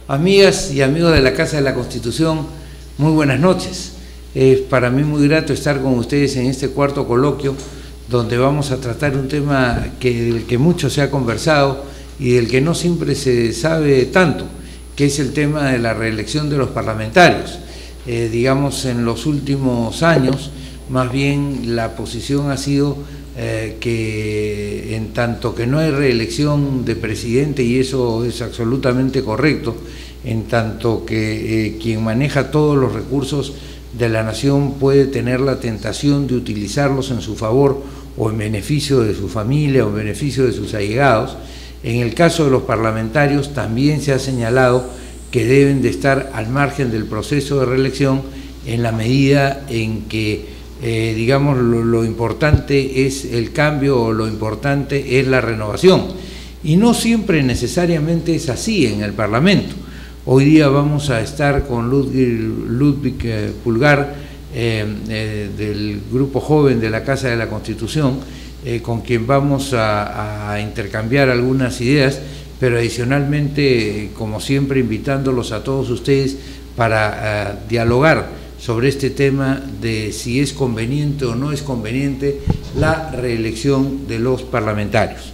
Amigas y amigos de la Casa de la Constitución, muy buenas noches. Es para mí muy grato estar con ustedes en este cuarto coloquio, donde vamos a tratar un tema del que mucho se ha conversado y del que no siempre se sabe tanto, que es el tema de la reelección de los parlamentarios. Digamos, en los últimos años, más bien la posición ha sido que en tanto que no hay reelección de presidente, y eso es absolutamente correcto, en tanto que quien maneja todos los recursos de la nación puede tener la tentación de utilizarlos en su favor o en beneficio de su familia o en beneficio de sus allegados. En el caso de los parlamentarios también se ha señalado que deben de estar al margen del proceso de reelección en la medida en que digamos, lo importante es el cambio o lo importante es la renovación. Y no siempre necesariamente es así en el Parlamento. Hoy día vamos a estar con Ludwig Pulgar, del Grupo Joven de la Casa de la Constitución, con quien vamos a intercambiar algunas ideas, pero adicionalmente, como siempre, invitándolos a todos ustedes para dialogar sobre este tema de si es conveniente o no es conveniente la reelección de los parlamentarios.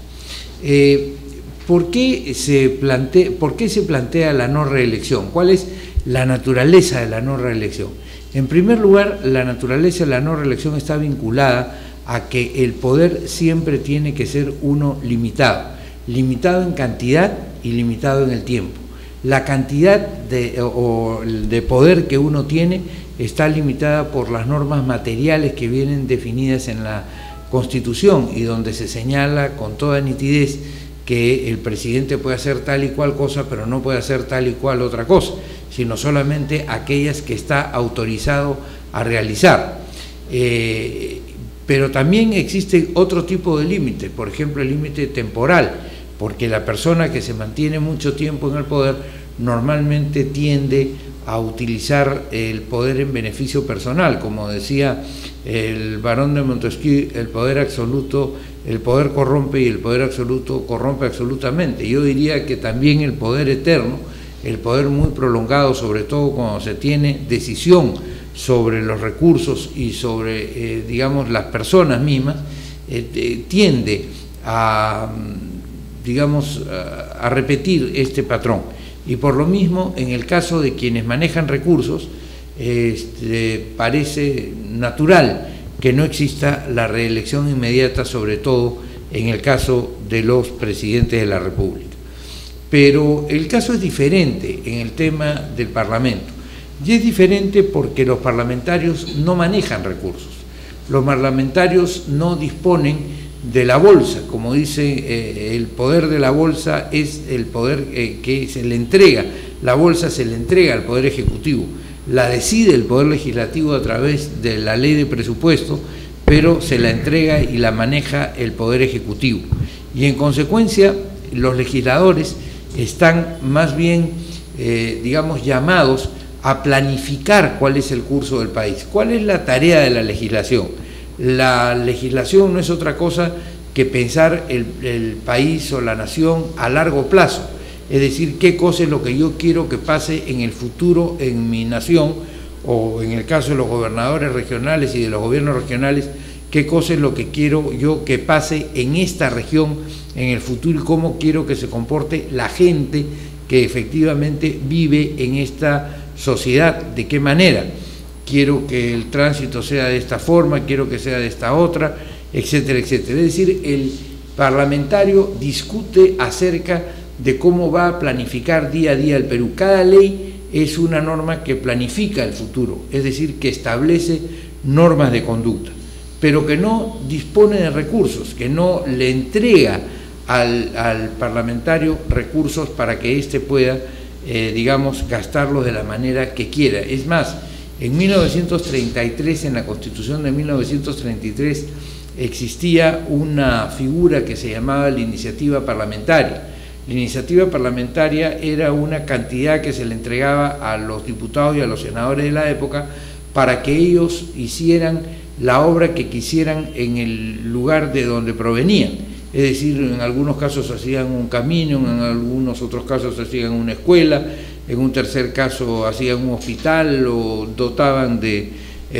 ¿Por qué se plantea la no reelección? ¿Cuál es la naturaleza de la no reelección? En primer lugar, la naturaleza de la no reelección está vinculada a que el poder siempre tiene que ser uno limitado en cantidad y limitado en el tiempo. La cantidad de poder que uno tiene está limitada por las normas materiales que vienen definidas en la Constitución y donde se señala con toda nitidez que el presidente puede hacer tal y cual cosa, pero no puede hacer tal y cual otra cosa, sino solamente aquellas que está autorizado a realizar. Pero también existe otro tipo de límite, por ejemplo el límite temporal, porque la persona que se mantiene mucho tiempo en el poder normalmente tiende a utilizar el poder en beneficio personal. Como decía el barón de Montesquieu, el poder absoluto, el poder corrompe y el poder absoluto corrompe absolutamente. Yo diría que también el poder eterno, el poder muy prolongado, sobre todo cuando se tiene decisión sobre los recursos y sobre, digamos, las personas mismas, tiende a, digamos, a repetir este patrón. Y por lo mismo, en el caso de quienes manejan recursos, parece natural que no exista la reelección inmediata, sobre todo en el caso de los presidentes de la República. Pero el caso es diferente en el tema del Parlamento. Y es diferente porque los parlamentarios no manejan recursos. Los parlamentarios no disponen de la bolsa, como dice, el poder de la bolsa es el poder que se le entrega, la bolsa se le entrega al Poder Ejecutivo, la decide el Poder Legislativo a través de la ley de presupuesto, pero se la entrega y la maneja el Poder Ejecutivo. Y en consecuencia, los legisladores están más bien, digamos, llamados a planificar cuál es el curso del país, cuál es la tarea de la legislación. La legislación no es otra cosa que pensar el país o la nación a largo plazo, es decir, qué cosa es lo que yo quiero que pase en el futuro en mi nación, o en el caso de los gobernadores regionales y de los gobiernos regionales, qué cosa es lo que quiero yo que pase en esta región en el futuro y cómo quiero que se comporte la gente que efectivamente vive en esta sociedad, de qué manera. Quiero que el tránsito sea de esta forma, quiero que sea de esta otra, etcétera, etcétera. Es decir, el parlamentario discute acerca de cómo va a planificar día a día el Perú. Cada ley es una norma que planifica el futuro, es decir, que establece normas de conducta, pero que no dispone de recursos, que no le entrega al parlamentario recursos para que éste pueda, digamos, gastarlos de la manera que quiera. Es más, en 1933, en la Constitución de 1933, existía una figura que se llamaba la iniciativa parlamentaria. La iniciativa parlamentaria era una cantidad que se le entregaba a los diputados y a los senadores de la época para que ellos hicieran la obra que quisieran en el lugar de donde provenían. Es decir, en algunos casos hacían un camino, en algunos otros casos hacían una escuela, en un tercer caso hacían un hospital o dotaban de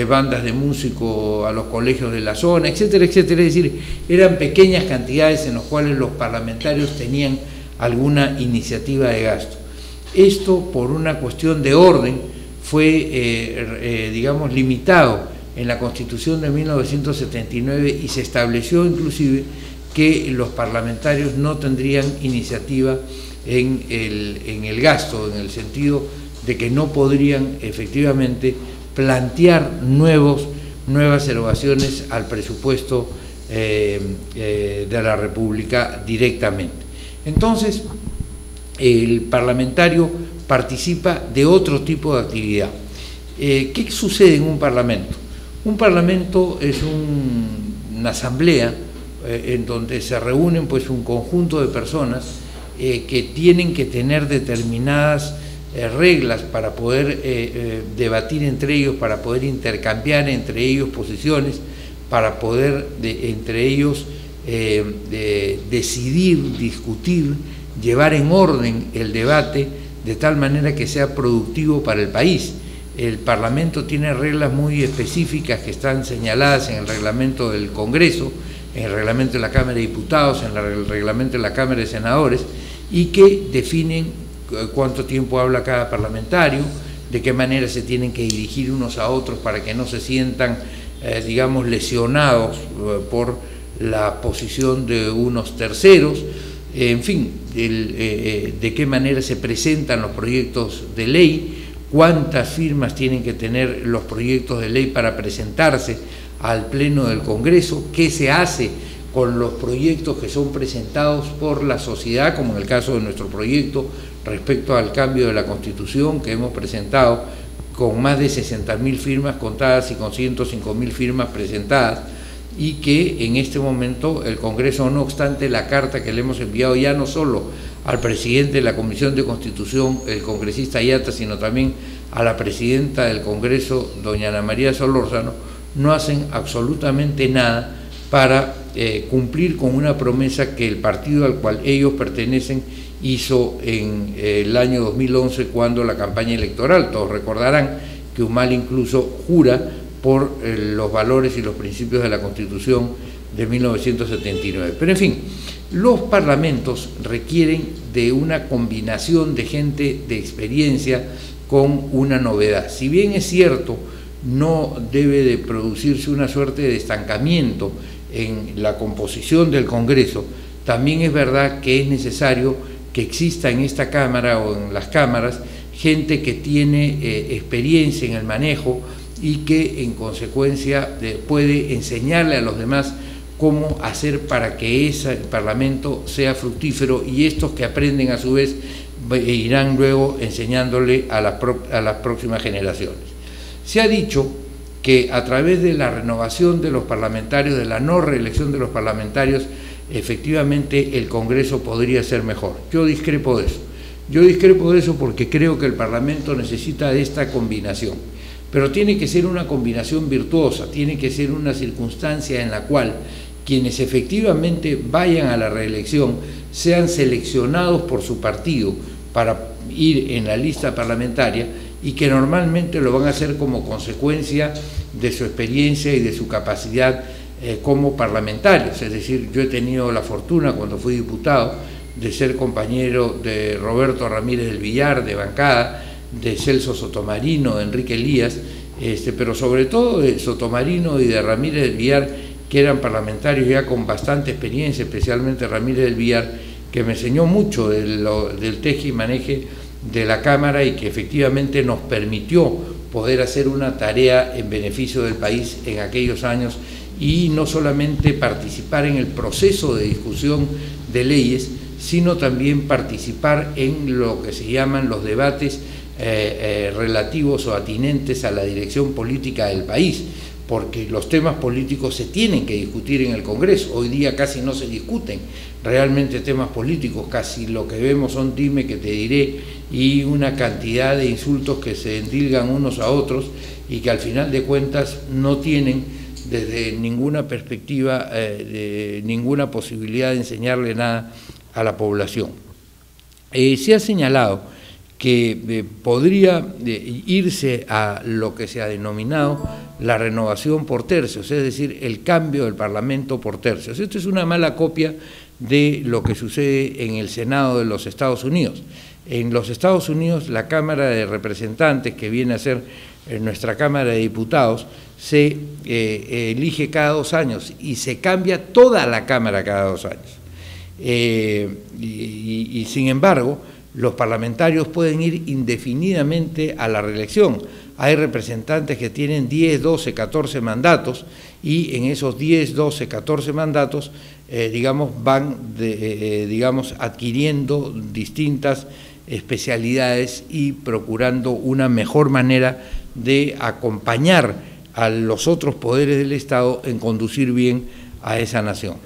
bandas de músicos a los colegios de la zona, etcétera, etcétera. Es decir, eran pequeñas cantidades en las cuales los parlamentarios tenían alguna iniciativa de gasto. Esto, por una cuestión de orden, fue, digamos, limitado en la Constitución de 1979 y se estableció inclusive que los parlamentarios no tendrían iniciativa en el gasto, en el sentido de que no podrían efectivamente plantear nuevas erogaciones al presupuesto de la República directamente. Entonces, el parlamentario participa de otro tipo de actividad. ¿Qué sucede en un parlamento? Un parlamento es una asamblea en donde se reúnen pues un conjunto de personas que tienen que tener determinadas reglas para poder debatir entre ellos, para poder intercambiar entre ellos posiciones, para poder entre ellos decidir, discutir, llevar en orden el debate de tal manera que sea productivo para el país. El Parlamento tiene reglas muy específicas que están señaladas en el reglamento del Congreso, en el reglamento de la Cámara de Diputados, en el reglamento de la Cámara de Senadores, y que definen cuánto tiempo habla cada parlamentario, de qué manera se tienen que dirigir unos a otros para que no se sientan, digamos, lesionados por la posición de unos terceros, en fin, de qué manera se presentan los proyectos de ley, cuántas firmas tienen que tener los proyectos de ley para presentarse al Pleno del Congreso, qué se hace con los proyectos que son presentados por la sociedad, como en el caso de nuestro proyecto respecto al cambio de la Constitución que hemos presentado con más de 60.000 firmas contadas y con 105.000 firmas presentadas, y que en este momento el Congreso, no obstante la carta que le hemos enviado ya no solo al presidente de la Comisión de Constitución, el congresista Ayata, sino también a la presidenta del Congreso, doña Ana María Solórzano, no hacen absolutamente nada para cumplir con una promesa que el partido al cual ellos pertenecen hizo en el año 2011 cuando la campaña electoral. Todos recordarán que Humala incluso jura por los valores y los principios de la Constitución de 1979. Pero en fin, los parlamentos requieren de una combinación de gente de experiencia con una novedad. Si bien es cierto, no debe de producirse una suerte de estancamiento en la composición del Congreso, también es verdad que es necesario que exista en esta Cámara o en las cámaras gente que tiene experiencia en el manejo y que en consecuencia puede enseñarle a los demás cómo hacer para que ese Parlamento sea fructífero, y estos que aprenden a su vez irán luego enseñándole a las próximas generaciones. Se ha dicho que a través de la renovación de los parlamentarios, de la no reelección de los parlamentarios, efectivamente el Congreso podría ser mejor. Yo discrepo de eso. Yo discrepo de eso porque creo que el Parlamento necesita de esta combinación, pero tiene que ser una combinación virtuosa, tiene que ser una circunstancia en la cual quienes efectivamente vayan a la reelección sean seleccionados por su partido para ir en la lista parlamentaria, y que normalmente lo van a hacer como consecuencia de su experiencia y de su capacidad como parlamentarios. Es decir, yo he tenido la fortuna cuando fui diputado de ser compañero de Roberto Ramírez del Villar, de bancada, de Celso Sotomarino, de Enrique Elías, pero sobre todo de Sotomarino y de Ramírez del Villar, que eran parlamentarios ya con bastante experiencia, especialmente Ramírez del Villar, que me enseñó mucho del teje y maneje de la Cámara y que efectivamente nos permitió poder hacer una tarea en beneficio del país en aquellos años, y no solamente participar en el proceso de discusión de leyes, sino también participar en lo que se llaman los debates relativos o atinentes a la dirección política del país, porque los temas políticos se tienen que discutir en el Congreso. Hoy día casi no se discuten realmente temas políticos, casi lo que vemos son dime que te diré y una cantidad de insultos que se endilgan unos a otros y que al final de cuentas no tienen desde ninguna perspectiva, ninguna posibilidad de enseñarle nada a la población. Se ha señalado que podría irse a lo que se ha denominado la renovación por tercios, es decir, el cambio del Parlamento por tercios. Esto es una mala copia de lo que sucede en el Senado de los Estados Unidos. En los Estados Unidos, la Cámara de Representantes, que viene a ser nuestra Cámara de Diputados, se elige cada 2 años y se cambia toda la Cámara cada 2 años. Y sin embargo, los parlamentarios pueden ir indefinidamente a la reelección. Hay representantes que tienen 10, 12, 14 mandatos y en esos 10, 12, 14 mandatos, van adquiriendo distintas especialidades y procurando una mejor manera de acompañar a los otros poderes del Estado en conducir bien a esa nación.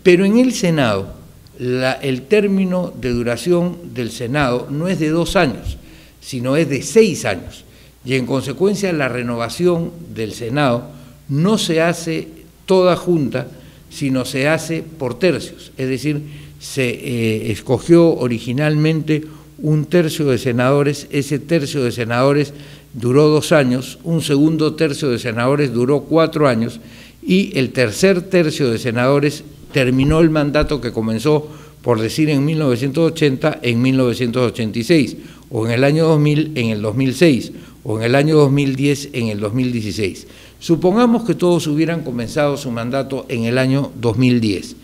Pero en el Senado, el término de duración del Senado no es de 2 años, sino es de 6 años. Y en consecuencia la renovación del Senado no se hace toda junta, sino se hace por tercios. Es decir, se escogió originalmente un tercio de senadores, ese tercio de senadores duró 2 años, un segundo tercio de senadores duró 4 años y el tercer tercio de senadores terminó el mandato que comenzó, por decir, en 1980, en 1986, o en el año 2000, en el 2006, o en el año 2010, en el 2016. Supongamos que todos hubieran comenzado su mandato en el año 2010.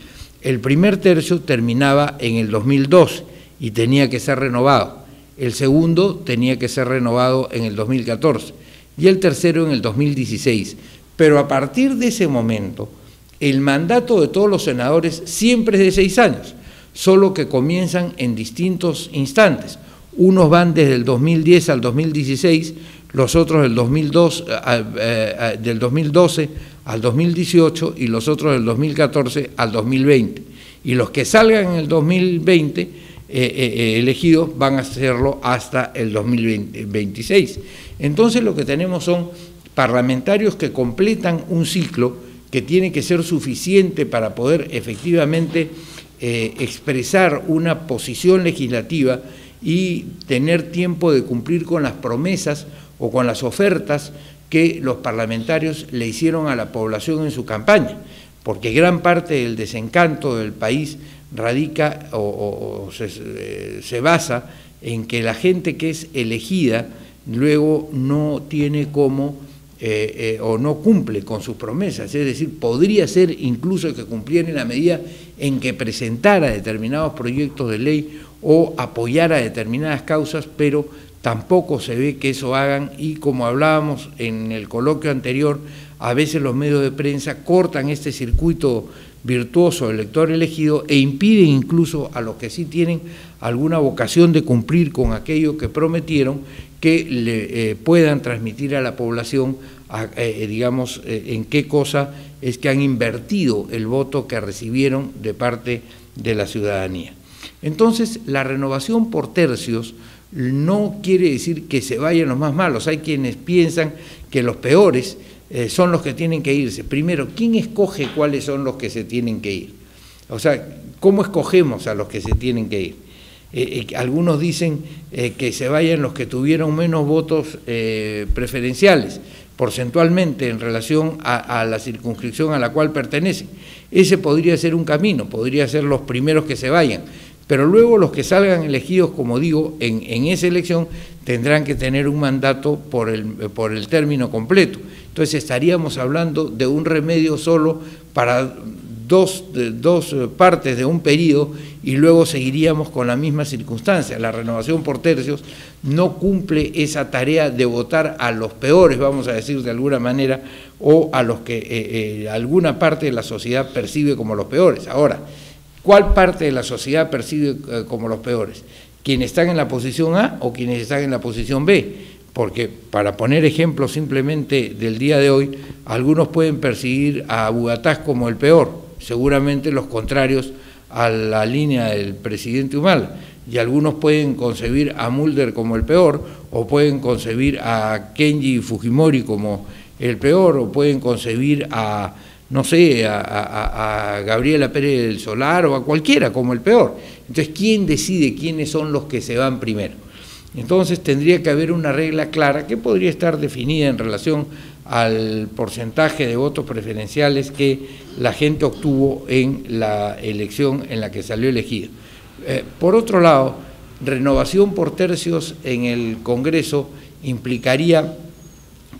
El primer tercio terminaba en el 2012 y tenía que ser renovado. El segundo tenía que ser renovado en el 2014 y el tercero en el 2016. Pero a partir de ese momento, el mandato de todos los senadores siempre es de 6 años, solo que comienzan en distintos instantes. Unos van desde el 2010 al 2016, los otros del 2012 al 2018 y los otros del 2014 al 2020. Y los que salgan en el 2020 elegidos van a hacerlo hasta el 2026. Entonces lo que tenemos son parlamentarios que completan un ciclo que tiene que ser suficiente para poder efectivamente expresar una posición legislativa y tener tiempo de cumplir con las promesas o con las ofertas que los parlamentarios le hicieron a la población en su campaña, porque gran parte del desencanto del país radica o se basa en que la gente que es elegida luego no tiene cómo o no cumple con sus promesas, es decir, podría ser incluso que cumpliera en la medida en que presentara determinados proyectos de ley o apoyara determinadas causas, pero tampoco se ve que eso hagan y, como hablábamos en el coloquio anterior, a veces los medios de prensa cortan este circuito virtuoso del elector elegido e impiden incluso a los que sí tienen alguna vocación de cumplir con aquello que prometieron, que le puedan transmitir a la población, en qué cosa es que han invertido el voto que recibieron de parte de la ciudadanía. Entonces, la renovación por tercios no quiere decir que se vayan los más malos. Hay quienes piensan que los peores son los que tienen que irse. Primero, ¿quién escoge cuáles son los que se tienen que ir? O sea, ¿cómo escogemos a los que se tienen que ir? Algunos dicen que se vayan los que tuvieron menos votos preferenciales, porcentualmente en relación a la circunscripción a la cual pertenecen. Ese podría ser un camino, podría ser los primeros que se vayan, pero luego los que salgan elegidos, como digo, en esa elección tendrán que tener un mandato por el término completo. Entonces estaríamos hablando de un remedio solo para dos partes de un periodo y luego seguiríamos con la misma circunstancia. La renovación por tercios no cumple esa tarea de votar a los peores, vamos a decir de alguna manera, o a los que alguna parte de la sociedad percibe como los peores. Ahora, ¿cuál parte de la sociedad percibe como los peores? ¿Quienes están en la posición A o quienes están en la posición B? Porque, para poner ejemplos simplemente del día de hoy, algunos pueden percibir a Bugatás como el peor, seguramente los contrarios a la línea del presidente Humala, y algunos pueden concebir a Mulder como el peor, o pueden concebir a Kenji Fujimori como el peor, o pueden concebir a, no sé, a Gabriela Pérez del Solar o a cualquiera como el peor. Entonces, ¿quién decide quiénes son los que se van primero? Entonces tendría que haber una regla clara que podría estar definida en relación al porcentaje de votos preferenciales que la gente obtuvo en la elección en la que salió elegida. Por otro lado, renovación por tercios en el Congreso implicaría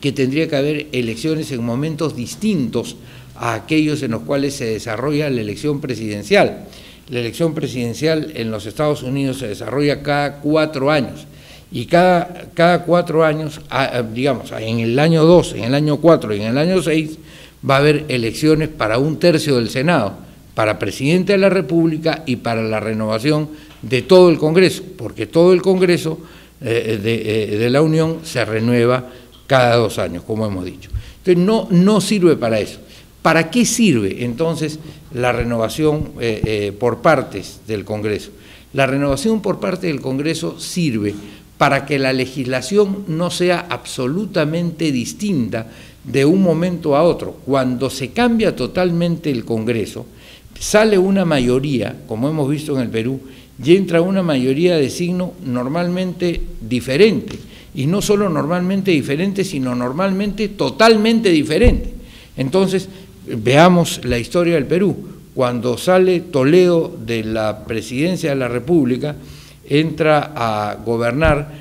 que tendría que haber elecciones en momentos distintos a aquellos en los cuales se desarrolla la elección presidencial. La elección presidencial en los Estados Unidos se desarrolla cada 4 años y cada 4 años, digamos, en el año 2, en el año 4 y en el año 6 va a haber elecciones para 1/3 del Senado, para presidente de la República y para la renovación de todo el Congreso, porque todo el Congreso de la Unión se renueva cada 2 años, como hemos dicho. Entonces no sirve para eso. ¿Para qué sirve entonces la renovación por partes del Congreso? La renovación por parte del Congreso sirve para que la legislación no sea absolutamente distinta de un momento a otro. Cuando se cambia totalmente el Congreso, sale una mayoría, como hemos visto en el Perú, y entra una mayoría de signo normalmente diferente, y no solo normalmente diferente, sino normalmente totalmente diferente. Entonces, veamos la historia del Perú. Cuando sale Toledo de la presidencia de la República, entra a gobernar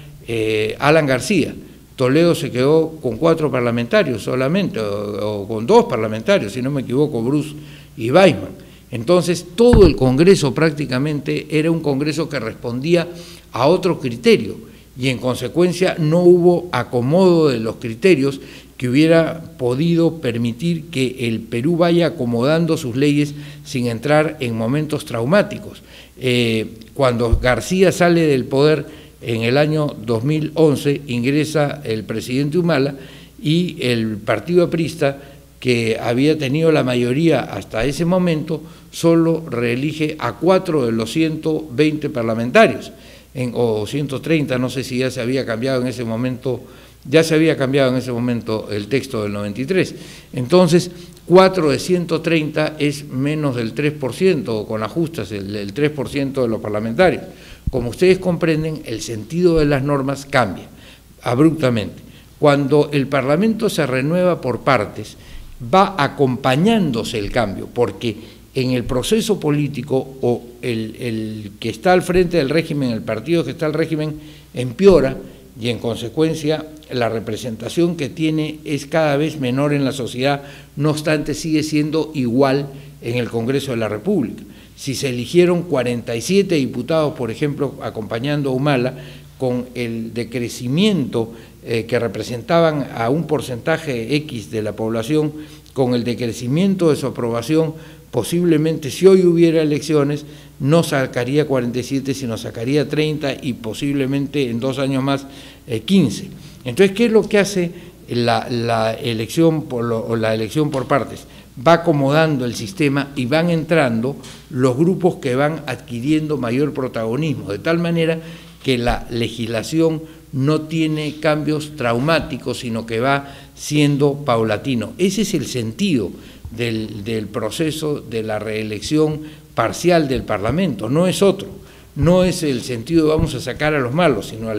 Alan García. Toledo se quedó con 4 parlamentarios solamente, o con 2 parlamentarios, si no me equivoco, Bruce y Weisman. Entonces, todo el Congreso prácticamente era un Congreso que respondía a otro criterio y en consecuencia no hubo acomodo de los criterios que hubiera podido permitir que el Perú vaya acomodando sus leyes sin entrar en momentos traumáticos. Cuando García sale del poder en el año 2011, ingresa el presidente Humala y el partido aprista, que había tenido la mayoría hasta ese momento, solo reelige a 4 de los 120 parlamentarios, o 130, no sé si ya se había cambiado en ese momento. Ya se había cambiado en ese momento el texto del 93. Entonces, 4 de 130 es menos del 3%, o con ajustes, el 3% de los parlamentarios. Como ustedes comprenden, el sentido de las normas cambia abruptamente. Cuando el Parlamento se renueva por partes, va acompañándose el cambio, porque en el proceso político o el que está al frente del régimen, el partido que está al régimen, empeora, y en consecuencia la representación que tiene es cada vez menor en la sociedad, no obstante sigue siendo igual en el Congreso de la República. Si se eligieron 47 diputados, por ejemplo, acompañando a Humala, con el decrecimiento que representaban a un porcentaje X de la población, con el decrecimiento de su aprobación, posiblemente si hoy hubiera elecciones no sacaría 47, sino sacaría 30 y posiblemente en 2 años más 15. Entonces, ¿qué es lo que hace la elección por partes? Va acomodando el sistema y van entrando los grupos que van adquiriendo mayor protagonismo, de tal manera que la legislación no tiene cambios traumáticos, sino que va siendo paulatino. Ese es el sentido del proceso de la reelección parcial del Parlamento, no es otro, no es el sentido de vamos a sacar a los malos, sino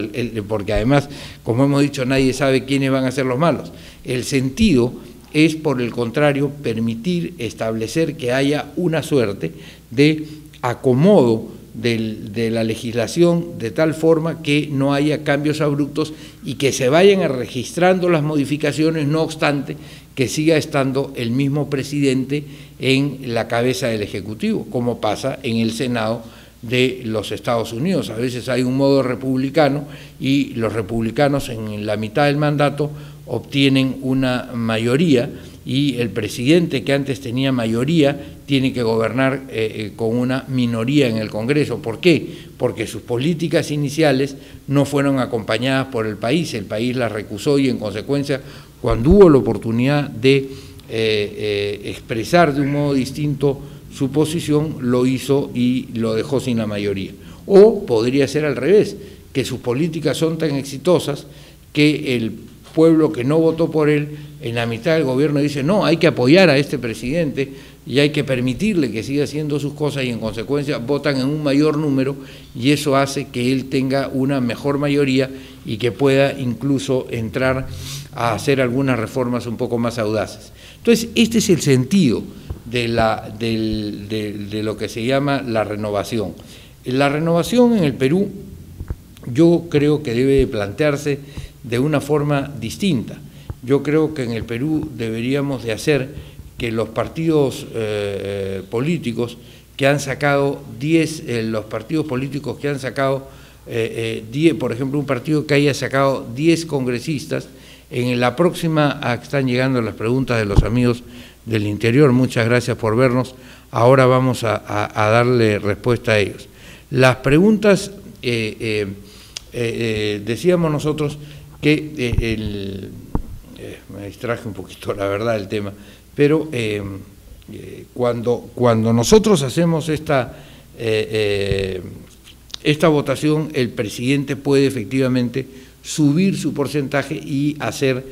porque además, como hemos dicho, nadie sabe quiénes van a ser los malos. El sentido es, por el contrario, permitir establecer que haya una suerte de acomodo de la legislación de tal forma que no haya cambios abruptos y que se vayan registrando las modificaciones, no obstante que siga estando el mismo presidente en la cabeza del Ejecutivo, como pasa en el Senado de los Estados Unidos. A veces hay un modo republicano y los republicanos en la mitad del mandato obtienen una mayoría y el presidente, que antes tenía mayoría, tiene que gobernar con una minoría en el Congreso. ¿Por qué? Porque sus políticas iniciales no fueron acompañadas por el país las recusó y en consecuencia, cuando hubo la oportunidad de expresar de un modo distinto su posición, lo hizo y lo dejó sin la mayoría. O podría ser al revés, que sus políticas son tan exitosas que el pueblo que no votó por él, en la mitad del gobierno dice, no, hay que apoyar a este presidente y hay que permitirle que siga haciendo sus cosas, y en consecuencia votan en un mayor número, y eso hace que él tenga una mejor mayoría y que pueda incluso entrar a hacer algunas reformas un poco más audaces. Entonces, este es el sentido de lo que se llama la renovación. La renovación en el Perú yo creo que debe plantearse de una forma distinta. Yo creo que en el Perú deberíamos de hacer que los partidos políticos que han sacado 10, los partidos políticos que han sacado 10, por ejemplo, un partido que haya sacado 10 congresistas, en la próxima, están llegando las preguntas de los amigos del interior, muchas gracias por vernos, ahora vamos a darle respuesta a ellos. Las preguntas, decíamos nosotros que, me distraje un poquito la verdad del tema, pero cuando nosotros hacemos esta votación, el presidente puede efectivamente subir su porcentaje y hacer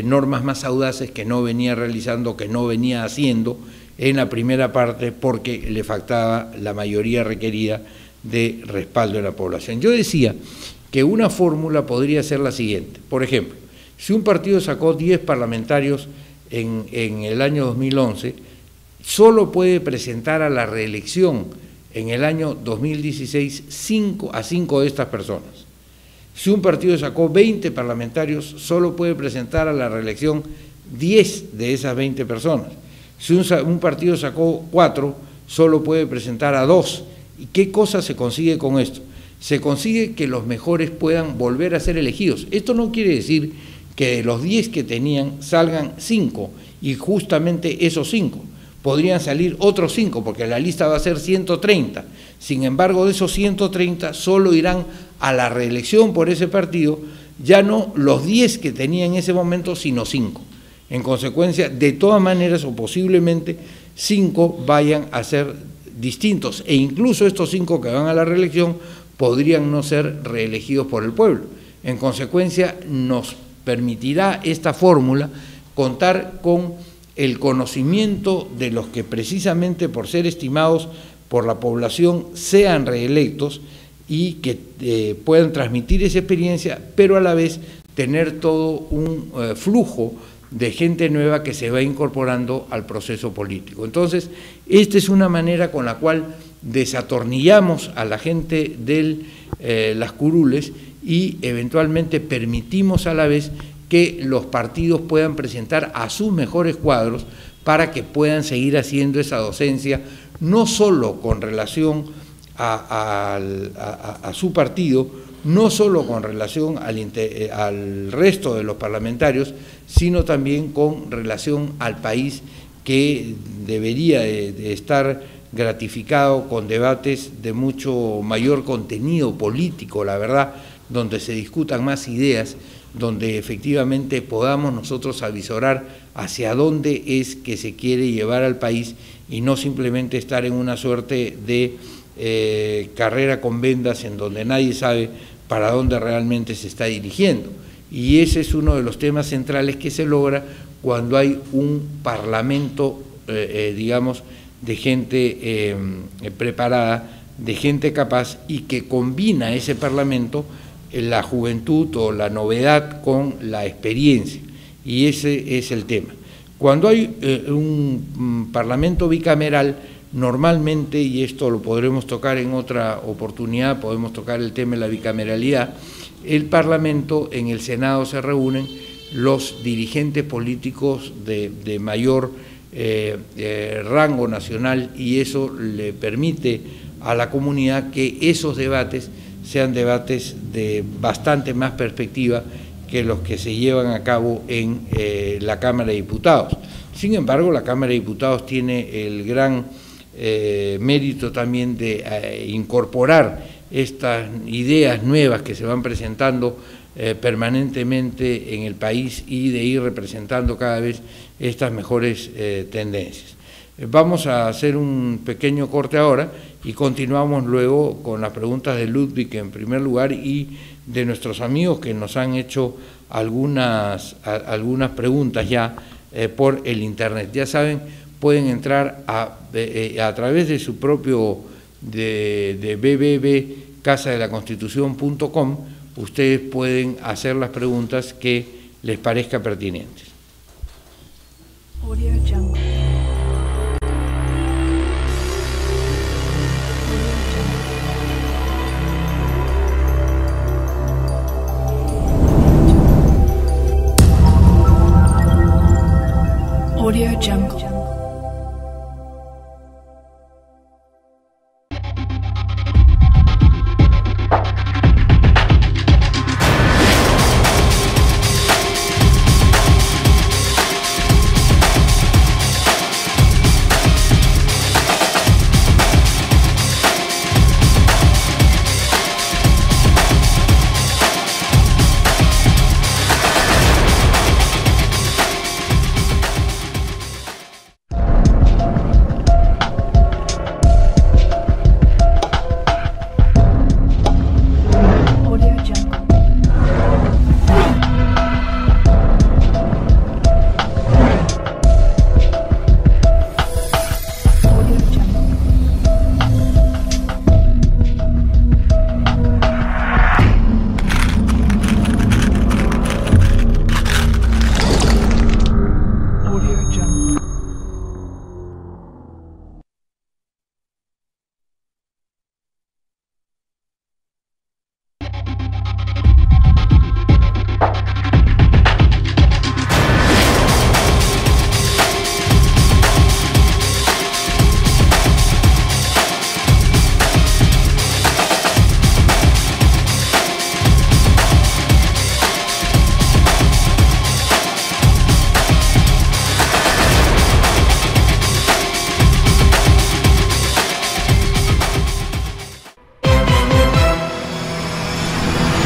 normas más audaces que no venía realizando, que no venía haciendo en la primera parte, porque le faltaba la mayoría requerida de respaldo de la población. Yo decía que una fórmula podría ser la siguiente. Por ejemplo, si un partido sacó 10 parlamentarios en el año 2011, solo puede presentar a la reelección en el año 2016 a 5 de estas personas. Si un partido sacó 20 parlamentarios, solo puede presentar a la reelección 10 de esas 20 personas. Si un partido sacó 4, solo puede presentar a 2. ¿Y qué cosa se consigue con esto? Se consigue que los mejores puedan volver a ser elegidos. Esto no quiere decir que de los 10 que tenían salgan 5, y justamente esos 5. Podrían salir otros 5, porque la lista va a ser 130. Sin embargo, de esos 130 solo irán a la reelección por ese partido, ya no los 10 que tenía en ese momento, sino 5. En consecuencia, de todas maneras, o posiblemente 5 vayan a ser distintos, e incluso estos 5 que van a la reelección podrían no ser reelegidos por el pueblo. En consecuencia, nos permitirá esta fórmula contar con el conocimiento de los que precisamente por ser estimados por la población sean reelectos, y que puedan transmitir esa experiencia, pero a la vez tener todo un flujo de gente nueva que se va incorporando al proceso político. Entonces, esta es una manera con la cual desatornillamos a la gente de las curules y eventualmente permitimos a la vez que los partidos puedan presentar a sus mejores cuadros para que puedan seguir haciendo esa docencia, no solo con relación a su partido, no solo con relación al resto de los parlamentarios, sino también con relación al país, que debería de estar gratificado con debates de mucho mayor contenido político, la verdad, donde se discutan más ideas, donde efectivamente podamos nosotros avisorar hacia dónde es que se quiere llevar al país, y no simplemente estar en una suerte de carrera con vendas en donde nadie sabe para dónde realmente se está dirigiendo. Y ese es uno de los temas centrales que se logra cuando hay un parlamento, digamos, de gente preparada, de gente capaz, y que combina ese parlamento la juventud o la novedad con la experiencia, y ese es el tema. Cuando hay un parlamento bicameral, normalmente, y esto lo podremos tocar en otra oportunidad, podemos tocar el tema de la bicameralidad, el Parlamento, en el Senado se reúnen los dirigentes políticos de mayor rango nacional, y eso le permite a la comunidad que esos debates sean debates de bastante más perspectiva que los que se llevan a cabo en la Cámara de Diputados. Sin embargo, la Cámara de Diputados tiene el gran mérito también de incorporar estas ideas nuevas que se van presentando permanentemente en el país, y de ir representando cada vez estas mejores tendencias. Vamos a hacer un pequeño corte ahora y continuamos luego con las preguntas de Ludwig en primer lugar, y de nuestros amigos que nos han hecho algunas preguntas ya por el internet. Ya saben, pueden entrar a través de su propio de www.casadelaconstitucion.com. Ustedes pueden hacer las preguntas que les parezca pertinentes. Audio Jungle.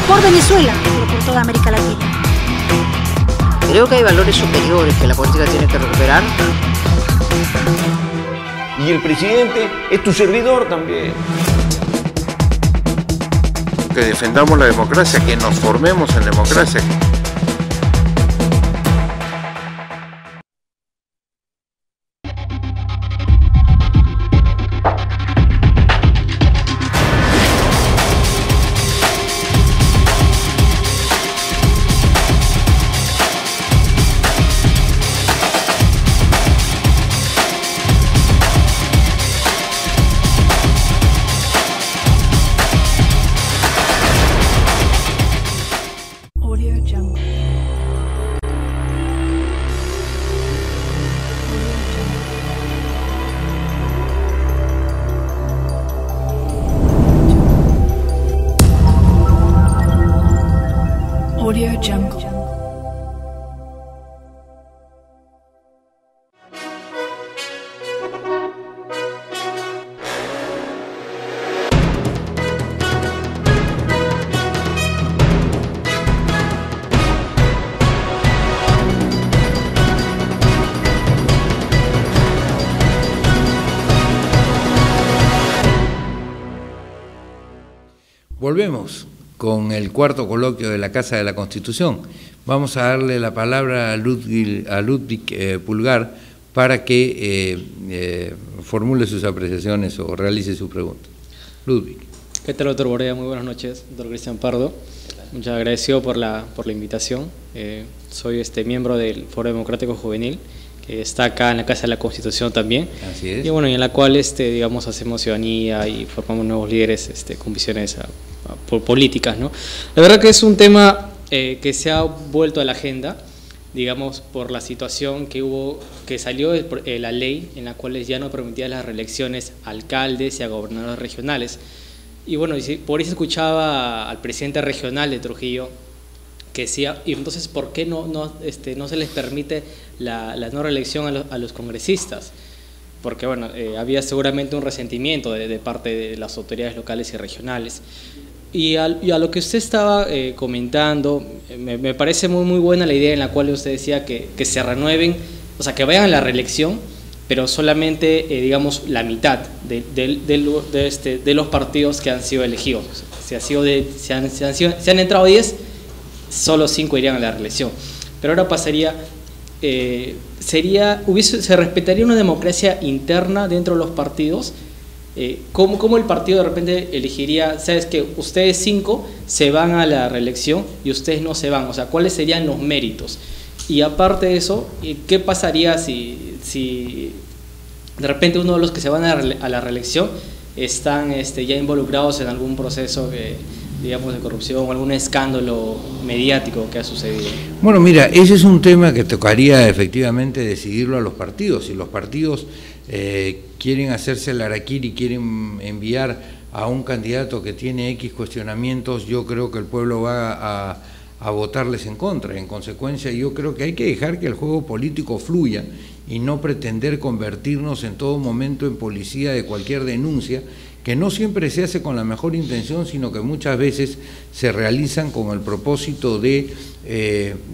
Por Venezuela, pero por toda América Latina. Creo que hay valores superiores que la política tiene que recuperar. Y el presidente es tu servidor también. Que defendamos la democracia, que nos formemos en democracia. Audio Jungle. Volvemos con el cuarto coloquio de la Casa de la Constitución. Vamos a darle la palabra a Ludwig Pulgar para que formule sus apreciaciones o realice su pregunta. Ludwig. ¿Qué tal, doctor Borea? Muy buenas noches, doctor Cristian Pardo. Muchas agradecido por la invitación. Soy miembro del Foro Democrático Juvenil, que está acá en la Casa de la Constitución también. Así es. Y bueno, en la cual digamos, hacemos ciudadanía y formamos nuevos líderes con visiones políticas, ¿no? La verdad que es un tema que se ha vuelto a la agenda, digamos, por la situación que salió la ley en la cual ya no permitía las reelecciones a alcaldes y a gobernadores regionales. Y bueno, por eso escuchaba al presidente regional de Trujillo que decía, y entonces, ¿por qué no se les permite la no reelección a los congresistas? Porque bueno, había seguramente un resentimiento de parte de las autoridades locales y regionales. Y a lo que usted estaba comentando, me parece muy buena la idea en la cual usted decía que se renueven, o sea, que vayan a la reelección, pero solamente, digamos, la mitad de los partidos que han sido elegidos. se han entrado 10, solo 5 irían a la reelección. Pero ahora pasaría, se respetaría una democracia interna dentro de los partidos. ¿Cómo el partido de repente elegiría, sabes que ustedes 5 se van a la reelección y ustedes no se van? O sea, ¿cuáles serían los méritos? Y aparte de eso, ¿qué pasaría si de repente uno de los que se van a la reelección están ya involucrados en algún proceso digamos, de corrupción o algún escándalo mediático que ha sucedido? Bueno, mira, ese es un tema que tocaría efectivamente decidirlo a los partidos. Si los partidos quieren hacerse el harakiri, quieren enviar a un candidato que tiene X cuestionamientos, yo creo que el pueblo va a votarles en contra. En consecuencia, yo creo que hay que dejar que el juego político fluya y no pretender convertirnos en todo momento en policía de cualquier denuncia, que no siempre se hace con la mejor intención, sino que muchas veces se realizan con el propósito de,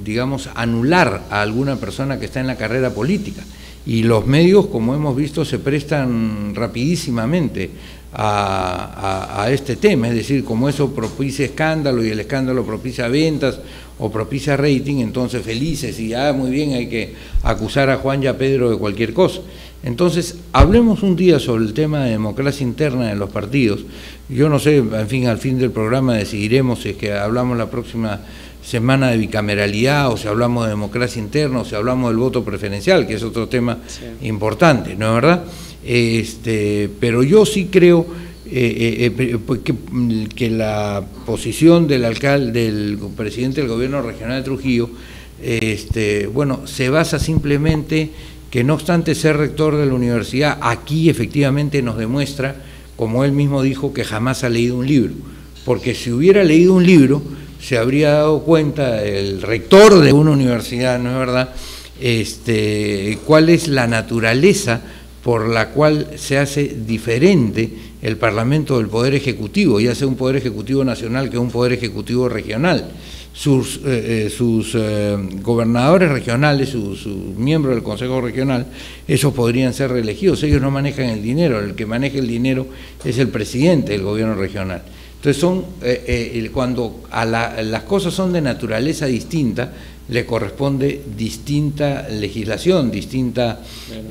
digamos, anular a alguna persona que está en la carrera política. Y los medios, como hemos visto, se prestan rapidísimamente a este tema, es decir, como eso propicia escándalo y el escándalo propicia ventas o propicia rating, entonces felices y muy bien, hay que acusar a Juan y a Pedro de cualquier cosa. Entonces, hablemos un día sobre el tema de democracia interna en los partidos. Yo no sé, en fin, al fin del programa decidiremos si es que hablamos la próxima semana de bicameralidad, o si hablamos de democracia interna, o si hablamos del voto preferencial, que es otro tema importante, ¿no es verdad? Pero yo sí creo que la posición del presidente del gobierno regional de Trujillo, bueno, se basa simplemente que, no obstante ser rector de la universidad, aquí efectivamente nos demuestra, como él mismo dijo, que jamás ha leído un libro, porque si hubiera leído un libro se habría dado cuenta el rector de una universidad, ¿no es verdad?, cuál es la naturaleza por la cual se hace diferente el Parlamento del Poder Ejecutivo, ya sea un Poder Ejecutivo nacional que un Poder Ejecutivo regional. Sus gobernadores regionales, sus miembros del Consejo Regional, esos podrían ser reelegidos. Ellos no manejan el dinero, el que maneja el dinero es el presidente del gobierno regional. Entonces cuando las cosas son de naturaleza distinta, le corresponde distinta legislación, distinta,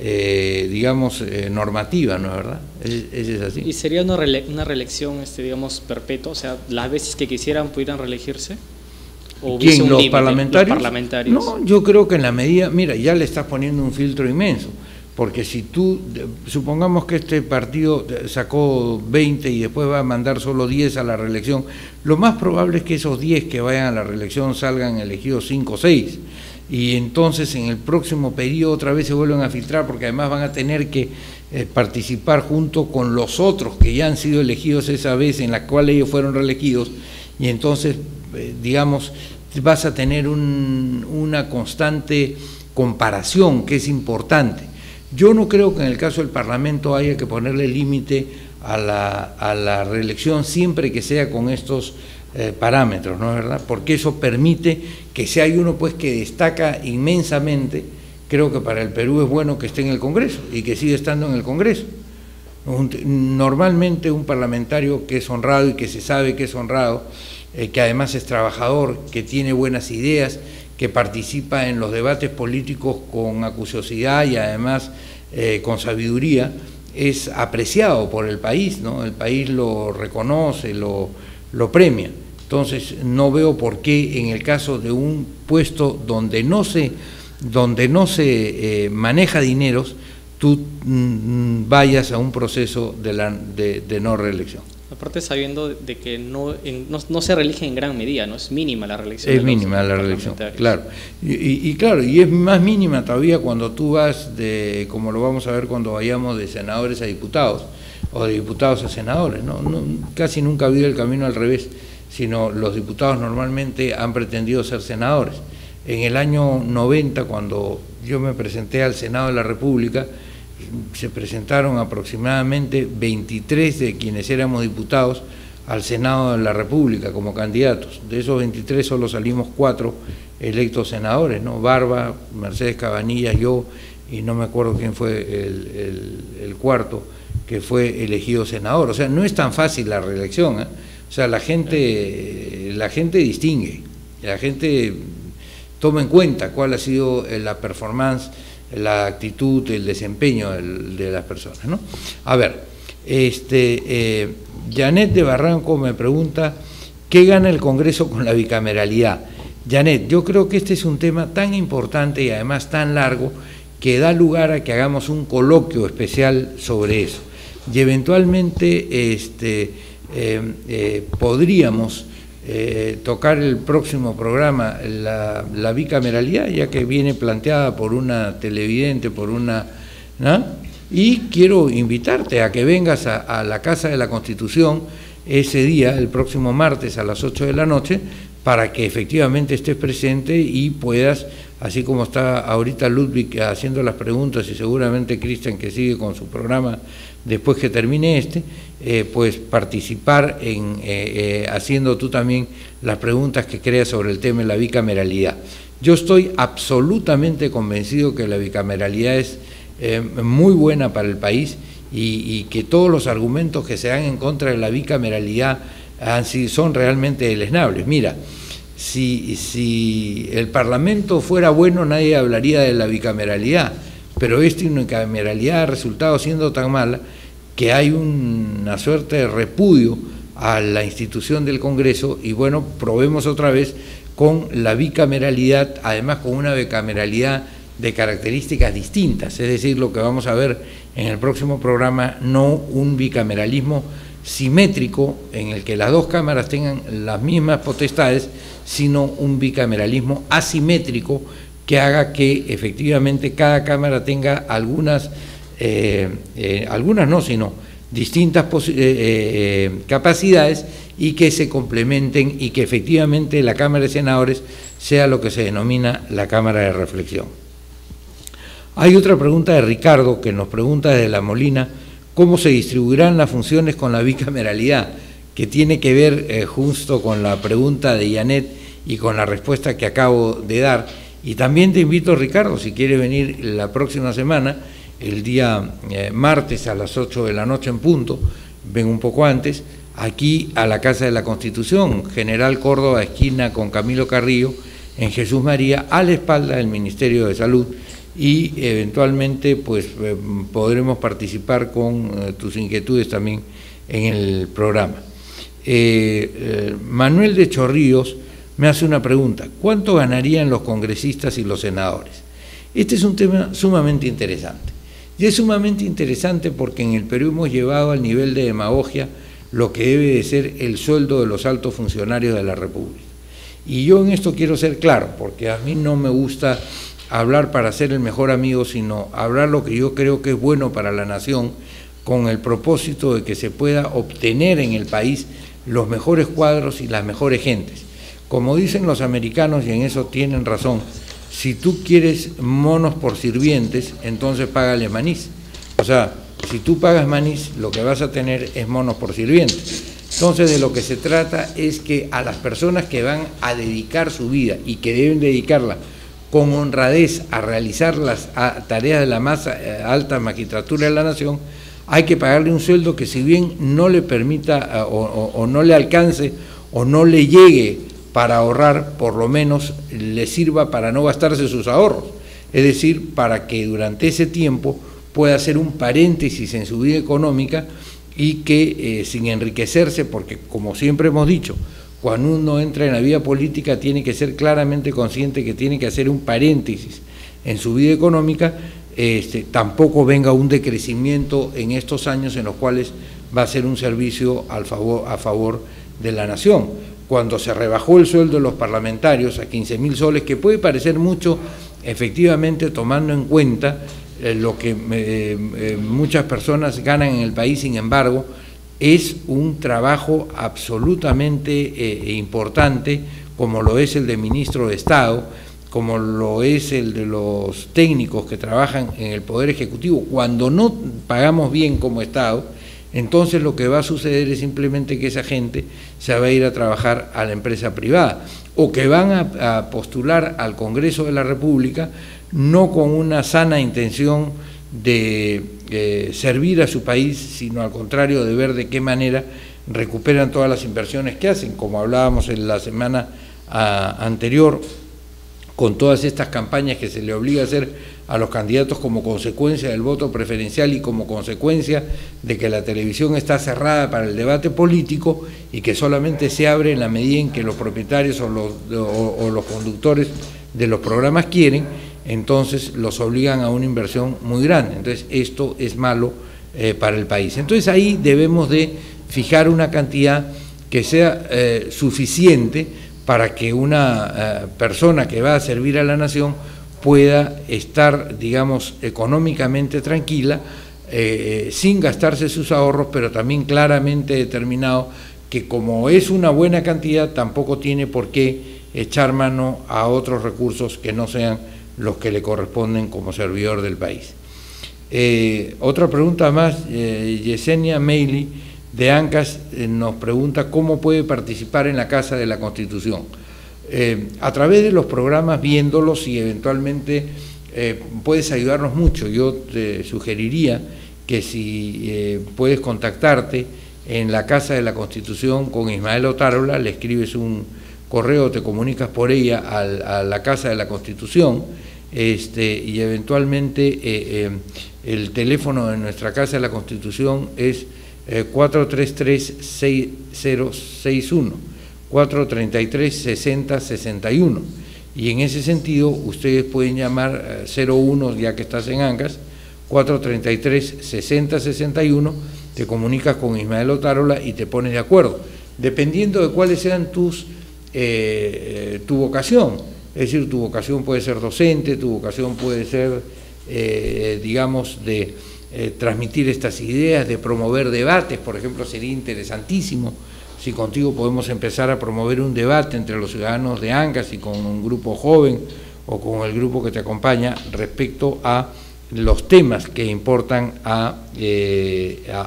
digamos, normativa, ¿no es verdad? Es así. ¿Y sería una reelección, digamos, perpetua? O sea, las veces que quisieran pudieran reelegirse. ¿Quién? ¿Los parlamentarios? Los parlamentarios. No, yo creo que en la medida, mira, ya le estás poniendo un filtro inmenso, porque si tú, supongamos que este partido sacó 20 y después va a mandar solo 10 a la reelección, lo más probable es que esos 10 que vayan a la reelección salgan elegidos 5 o 6, y entonces en el próximo periodo otra vez se vuelven a filtrar, porque además van a tener que participar junto con los otros que ya han sido elegidos esa vez en la cual ellos fueron reelegidos, y entonces, digamos, vas a tener una constante comparación que es importante. Yo no creo que en el caso del Parlamento haya que ponerle límite a la reelección siempre que sea con estos parámetros, ¿no es verdad? Porque eso permite que si hay uno pues que destaca inmensamente, creo que para el Perú es bueno que esté en el Congreso y que siga estando en el Congreso. Normalmente un parlamentario que es honrado y que se sabe que es honrado, que además es trabajador, que tiene buenas ideas, que participa en los debates políticos con acuciosidad y además con sabiduría, es apreciado por el país, ¿no? El país lo reconoce, lo premia. Entonces no veo por qué en el caso de un puesto donde no se maneja dineros, tú vayas a un proceso de no reelección. Aparte sabiendo de que no se reelige en gran medida, no es mínima la reelección. Es mínima la reelección, claro. Y claro, y es más mínima todavía cuando tú vas como lo vamos a ver cuando vayamos de senadores a diputados, o de diputados a senadores, ¿no? Casi nunca ha habido el camino al revés, sino los diputados normalmente han pretendido ser senadores. En el año 90, cuando yo me presenté al Senado de la República, se presentaron aproximadamente 23 de quienes éramos diputados al Senado de la República como candidatos. De esos 23 solo salimos 4 electos senadores, ¿no? Barba, Mercedes Cabanillas, yo, y no me acuerdo quién fue el cuarto que fue elegido senador. O sea, no es tan fácil la reelección, ¿eh? O sea, la gente distingue, la gente toma en cuenta cuál ha sido la performance, la actitud, el desempeño de las personas, ¿no? A ver, Janet de Barranco me pregunta, ¿qué gana el Congreso con la bicameralidad? Janet, yo creo que este es un tema tan importante y además tan largo que da lugar a que hagamos un coloquio especial sobre eso. Y eventualmente podríamos tocar el próximo programa la bicameralidad, ya que viene planteada por una televidente, ¿no? Y quiero invitarte a que vengas a la Casa de la Constitución ese día, el próximo martes a las 8 de la noche, para que efectivamente estés presente y puedas, así como está ahorita Ludwig haciendo las preguntas y seguramente Cristian, que sigue con su programa después que termine pues participar en haciendo tú también las preguntas que creas sobre el tema de la bicameralidad. Yo estoy absolutamente convencido que la bicameralidad es muy buena para el país y que todos los argumentos que se dan en contra de la bicameralidad son realmente deleznables. Mira, si el Parlamento fuera bueno, nadie hablaría de la bicameralidad, pero esta unicameralidad ha resultado siendo tan mala que hay una suerte de repudio a la institución del Congreso y bueno, probemos otra vez con la bicameralidad, además con una bicameralidad de características distintas, es decir, lo que vamos a ver en el próximo programa, no un bicameralismo simétrico en el que las dos cámaras tengan las mismas potestades, sino un bicameralismo asimétrico que haga que efectivamente cada cámara tenga algunas no, sino distintas capacidades y que se complementen y que efectivamente la Cámara de Senadores sea lo que se denomina la Cámara de Reflexión. Hay otra pregunta de Ricardo que nos pregunta desde La Molina, ¿cómo se distribuirán las funciones con la bicameralidad? Que tiene que ver justo con la pregunta de Janet y con la respuesta que acabo de dar. Y también te invito, Ricardo, si quieres venir la próxima semana, el día martes a las 8 de la noche en punto, ven un poco antes, aquí a la Casa de la Constitución, General Córdoba, esquina con Camilo Carrillo, en Jesús María, a la espalda del Ministerio de Salud, y eventualmente pues podremos participar con tus inquietudes también en el programa. Manuel de Chorrillos me hace una pregunta, ¿cuánto ganarían los congresistas y los senadores? Este es un tema sumamente interesante, y es sumamente interesante porque en el Perú hemos llevado al nivel de demagogia lo que debe de ser el sueldo de los altos funcionarios de la República. Y yo en esto quiero ser claro, porque a mí no me gusta hablar para ser el mejor amigo, sino hablar lo que yo creo que es bueno para la nación, con el propósito de que se pueda obtener en el país los mejores cuadros y las mejores gentes. Como dicen los americanos, y en eso tienen razón, si tú quieres monos por sirvientes, entonces págale manís. O sea, si tú pagas manís, lo que vas a tener es monos por sirvientes. Entonces, de lo que se trata es que a las personas que van a dedicar su vida y que deben dedicarla con honradez a realizar las tareas de la más alta magistratura de la nación, hay que pagarle un sueldo que, si bien no le permita o no le alcance o no le llegue para ahorrar, por lo menos le sirva para no gastarse sus ahorros, es decir, para que durante ese tiempo pueda hacer un paréntesis en su vida económica y que sin enriquecerse, porque como siempre hemos dicho, cuando uno entra en la vida política tiene que ser claramente consciente que tiene que hacer un paréntesis en su vida económica, tampoco venga un decrecimiento en estos años en los cuales va a ser un servicio a favor de la nación. Cuando se rebajó el sueldo de los parlamentarios a 15.000 soles, que puede parecer mucho, efectivamente tomando en cuenta lo que muchas personas ganan en el país, sin embargo, es un trabajo absolutamente importante, como lo es el de ministro de Estado, como lo es el de los técnicos que trabajan en el Poder Ejecutivo. Cuando no pagamos bien como Estado, entonces lo que va a suceder es simplemente que esa gente se va a ir a trabajar a la empresa privada, o que van a postular al Congreso de la República no con una sana intención de servir a su país, sino al contrario, de ver de qué manera recuperan todas las inversiones que hacen, como hablábamos en la semana anterior, con todas estas campañas que se le obliga a hacer a los candidatos como consecuencia del voto preferencial y como consecuencia de que la televisión está cerrada para el debate político y que solamente se abre en la medida en que los propietarios o los conductores de los programas quieren, entonces los obligan a una inversión muy grande. Entonces esto es malo para el país. Entonces ahí debemos de fijar una cantidad que sea suficiente para que una persona que va a servir a la nación pueda estar, digamos, económicamente tranquila, sin gastarse sus ahorros, pero también claramente determinado que como es una buena cantidad, tampoco tiene por qué echar mano a otros recursos que no sean los que le corresponden como servidor del país. Otra pregunta más, Yesenia Meili de Ancash nos pregunta cómo puede participar en la Casa de la Constitución. A través de los programas, viéndolos, y eventualmente puedes ayudarnos mucho. Yo te sugeriría que si puedes contactarte en la Casa de la Constitución con Ismael Otárola, le escribes un correo, te comunicas por ella a la Casa de la Constitución, y eventualmente el teléfono de nuestra Casa de la Constitución es 433-6061, 433-6061, y en ese sentido ustedes pueden llamar 01, ya que estás en Ancash, 433-6061, te comunicas con Ismael Otárola y te pones de acuerdo, dependiendo de cuáles sean tu vocación. Es decir, tu vocación puede ser docente, tu vocación puede ser, digamos, de transmitir estas ideas, de promover debates. Por ejemplo, sería interesantísimo si contigo podemos empezar a promover un debate entre los ciudadanos de Ancash y con un grupo joven o con el grupo que te acompaña respecto a los temas que importan a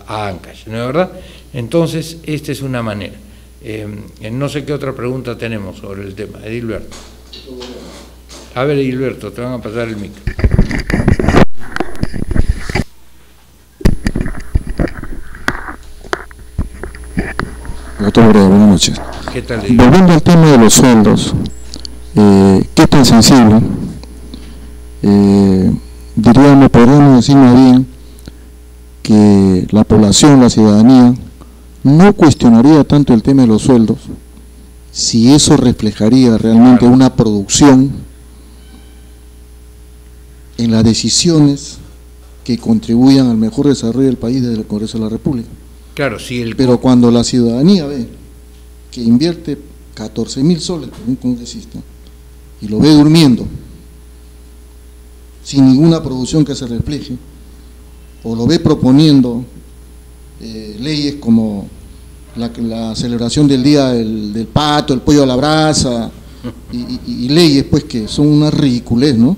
Ancash, ¿no es verdad? Entonces, esta es una manera. No sé qué otra pregunta tenemos sobre el tema. Edilberto. A ver, Edilberto, te van a pasar el micro. Doctor Breda, buenas noches. ¿Qué tal? Volviendo al tema de los sueldos, ¿qué tan sensible? Podríamos decir más bien que la población, la ciudadanía, no cuestionaría tanto el tema de los sueldos si eso reflejaría realmente una producción en las decisiones que contribuyan al mejor desarrollo del país desde el Congreso de la República. Claro, sí. Pero cuando la ciudadanía ve que invierte 14.000 soles por un congresista y lo ve durmiendo, sin ninguna producción que se refleje, o lo ve proponiendo leyes como la celebración del día del pato, el pollo a la brasa, y leyes pues que son una ridiculez, ¿no?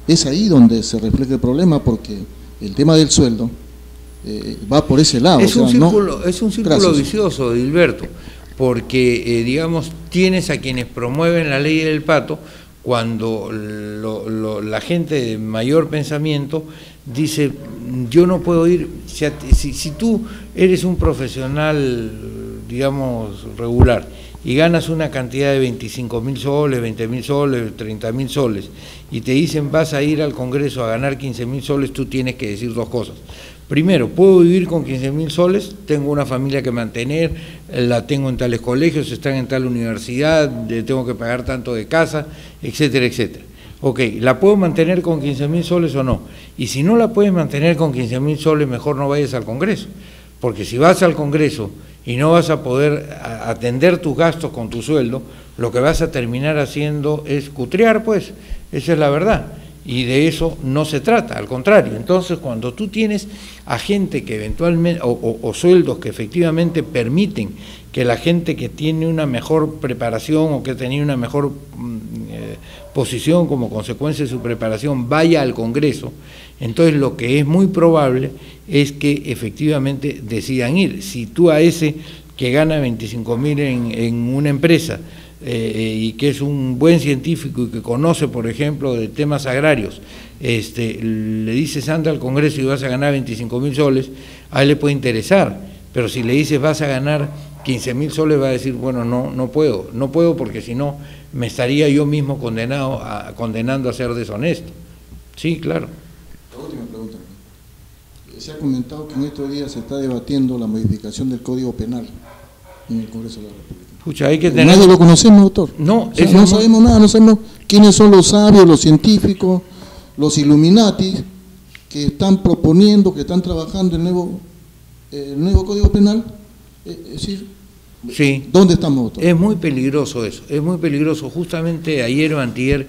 Es ahí donde se refleja el problema, porque el tema del sueldo va por ese lado. Es un círculo vicioso, Edilberto, porque digamos, tienes a quienes promueven la ley del pato cuando la gente de mayor pensamiento dice, yo no puedo ir, si tú eres un profesional, digamos, regular, y ganas una cantidad de 25.000 soles, 20.000 soles, 30.000 soles, y te dicen vas a ir al Congreso a ganar 15.000 soles, tú tienes que decir dos cosas. Primero, puedo vivir con 15.000 soles, tengo una familia que mantener, la tengo en tales colegios, están en tal universidad, tengo que pagar tanto de casa, etcétera, etcétera. Ok, ¿la puedo mantener con 15.000 soles o no? Y si no la puedes mantener con 15.000 soles, mejor no vayas al Congreso, porque si vas al Congreso y no vas a poder atender tus gastos con tu sueldo, lo que vas a terminar haciendo es cutrear, pues, esa es la verdad. Y de eso no se trata, al contrario. Entonces, cuando tú tienes a gente que eventualmente, o sueldos que efectivamente permiten que la gente que tiene una mejor preparación o que ha tenido una mejor posición como consecuencia de su preparación vaya al Congreso, entonces lo que es muy probable es que efectivamente decidan ir. Si tú a ese que gana 25.000 en una empresa, y que es un buen científico y que conoce, por ejemplo, de temas agrarios, le dices anda al Congreso y vas a ganar 25.000 soles, a él le puede interesar, Pero si le dices vas a ganar 15.000 soles, va a decir, bueno, no puedo porque si no me estaría yo mismo condenando a ser deshonesto. Sí, claro. La última pregunta. Se ha comentado que en estos días se está debatiendo la modificación del Código Penal en el Congreso de la República. Pucha, hay que tener... Nadie lo conocemos, doctor. No, o sea, no sabemos nada, no sabemos quiénes son los sabios, los científicos, los Illuminati que están proponiendo, que están trabajando el nuevo Código Penal. Es decir, sí. ¿Dónde estamos, doctor? Es muy peligroso eso, es muy peligroso. Justamente ayer o antier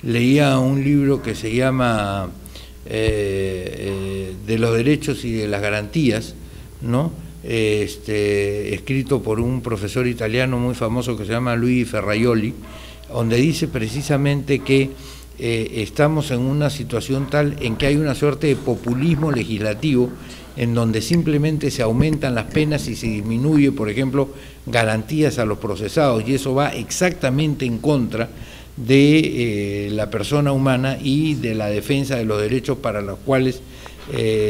leía un libro que se llama de los derechos y de las garantías, ¿no? Escrito por un profesor italiano muy famoso que se llama Luigi Ferraioli, donde dice precisamente que estamos en una situación tal en que hay una suerte de populismo legislativo en donde simplemente se aumentan las penas y se disminuye, por ejemplo, garantías a los procesados, y eso va exactamente en contra de la persona humana y de la defensa de los derechos para los cuales,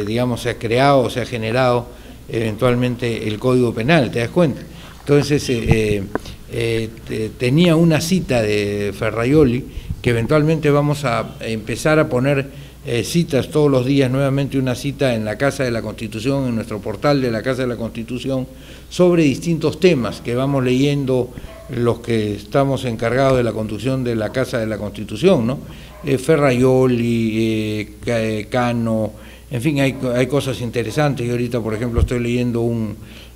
digamos, se ha creado o se ha generado eventualmente el Código Penal, ¿te das cuenta? Entonces, tenía una cita de Ferraioli que eventualmente vamos a empezar a poner citas todos los días, nuevamente una cita en la Casa de la Constitución, en nuestro portal de la Casa de la Constitución, sobre distintos temas que vamos leyendo los que estamos encargados de la conducción de la Casa de la Constitución, ¿no? Ferraioli, Cano, en fin, hay cosas interesantes. Yo ahorita, por ejemplo, estoy leyendo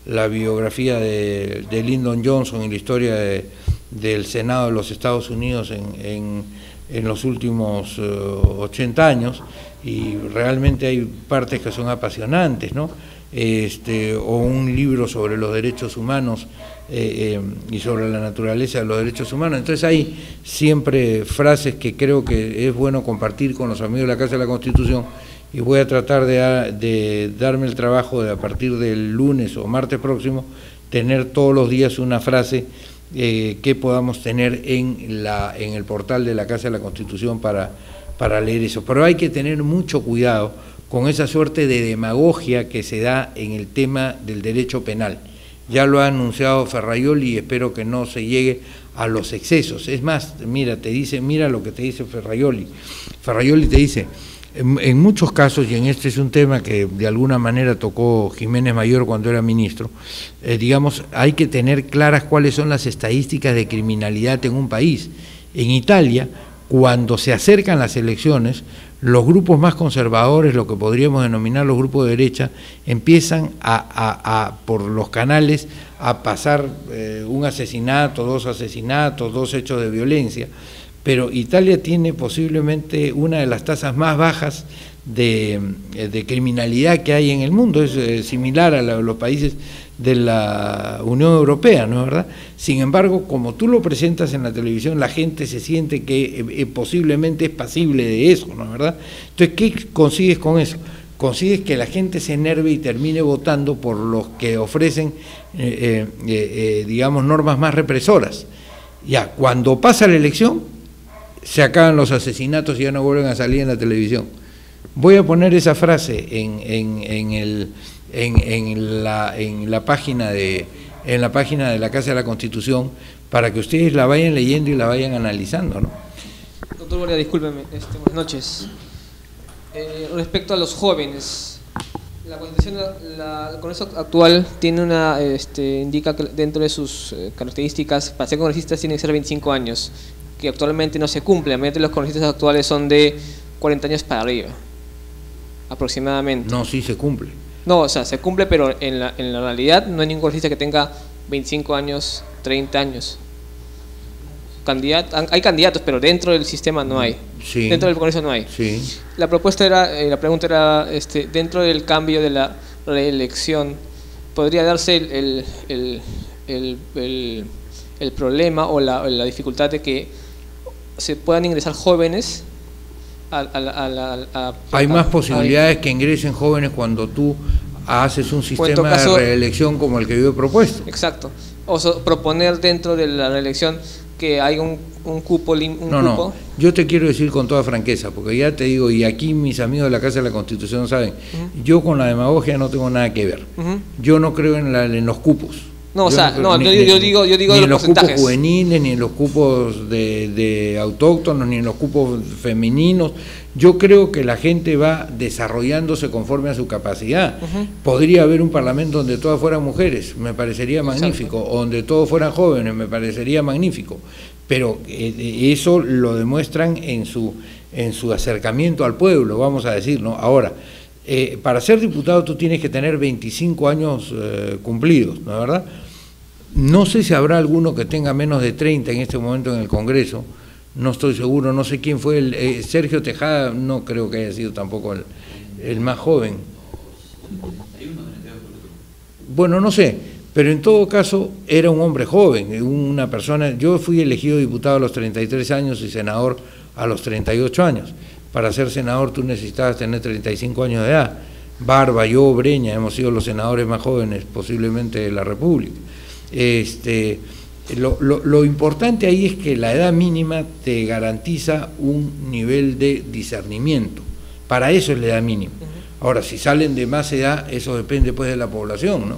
la biografía de Lyndon Johnson y la historia del Senado de los Estados Unidos en los últimos 80 años, y realmente hay partes que son apasionantes, ¿no? O un libro sobre los derechos humanos y sobre la naturaleza de los derechos humanos. Entonces hay siempre frases que creo que es bueno compartir con los amigos de la Casa de la Constitución, y voy a tratar de darme el trabajo de, a partir del lunes o martes próximo, tener todos los días una frase que podamos tener en el portal de la Casa de la Constitución para leer eso. Pero hay que tener mucho cuidado con esa suerte de demagogia que se da en el tema del derecho penal. Ya lo ha anunciado Ferraioli y espero que no se llegue a los excesos. Es más, mira lo que te dice Ferraioli. Ferraioli te dice, en muchos casos, y en este es un tema que de alguna manera tocó Jiménez Mayor cuando era ministro, digamos, hay que tener claras cuáles son las estadísticas de criminalidad en un país. En Italia, cuando se acercan las elecciones, los grupos más conservadores, lo que podríamos denominar los grupos de derecha, empiezan por los canales a pasar un asesinato, dos hechos de violencia. Pero Italia tiene posiblemente una de las tasas más bajas de criminalidad que hay en el mundo, es similar a los países de la Unión Europea, ¿no es verdad? Sin embargo, como tú lo presentas en la televisión, la gente se siente que posiblemente es pasible de eso, ¿no es verdad? Entonces, ¿qué consigues con eso? Consigues que la gente se enerve y termine votando por los que ofrecen, digamos, normas más represoras. Ya, cuando pasa la elección, se acaban los asesinatos y ya no vuelven a salir en la televisión. Voy a poner esa frase en la página de la Casa de la Constitución para que ustedes la vayan leyendo y la vayan analizando, ¿no? Doctor Guardia, discúlpeme, buenas noches. Respecto a los jóvenes, la Constitución, el Congreso actual tiene indica que dentro de sus características, para ser congresistas tienen que ser 25 años, que actualmente no se cumple. A medida que los congresistas actuales son de 40 años para arriba, aproximadamente. No, sí se cumple. No, o sea, se cumple, pero en la realidad no hay ningún congresista que tenga 25 años, 30 años. Hay candidatos, pero dentro del sistema no hay. Sí. Dentro del Congreso no hay. Sí. La pregunta era, dentro del cambio de la reelección, ¿podría darse el problema o la dificultad de que se puedan ingresar jóvenes hay más posibilidades que ingresen jóvenes cuando tú haces un sistema de reelección como el que yo he propuesto. Exacto. O proponer dentro de la reelección que hay un cupo. No, yo te quiero decir con toda franqueza, porque ya te digo, y aquí mis amigos de la Casa de la Constitución saben, yo con la demagogia no tengo nada que ver. Yo no creo en los cupos. No, yo digo ni en los porcentajes. cupos juveniles, ni en los cupos de autóctonos, ni en los cupos femeninos. Yo creo que la gente va desarrollándose conforme a su capacidad. Podría haber un parlamento donde todas fueran mujeres, me parecería magnífico, o donde todos fueran jóvenes, me parecería magnífico. Pero eso lo demuestran en su acercamiento al pueblo, vamos a decir, ¿no? Ahora, para ser diputado tú tienes que tener 25 años cumplidos, ¿no es verdad? No sé si habrá alguno que tenga menos de 30 en este momento en el Congreso, no estoy seguro, no sé quién fue, Sergio Tejada no creo que haya sido tampoco el más joven. Bueno, no sé, pero en todo caso era un hombre joven, una persona. Yo fui elegido diputado a los 33 años y senador a los 38 años. Para ser senador tú necesitabas tener 35 años de edad. Barba, yo, Breña, hemos sido los senadores más jóvenes posiblemente de la República. Lo importante ahí es que la edad mínima te garantiza un nivel de discernimiento. Para eso es la edad mínima. Ahora, si salen de más edad, eso depende pues de la población, ¿no?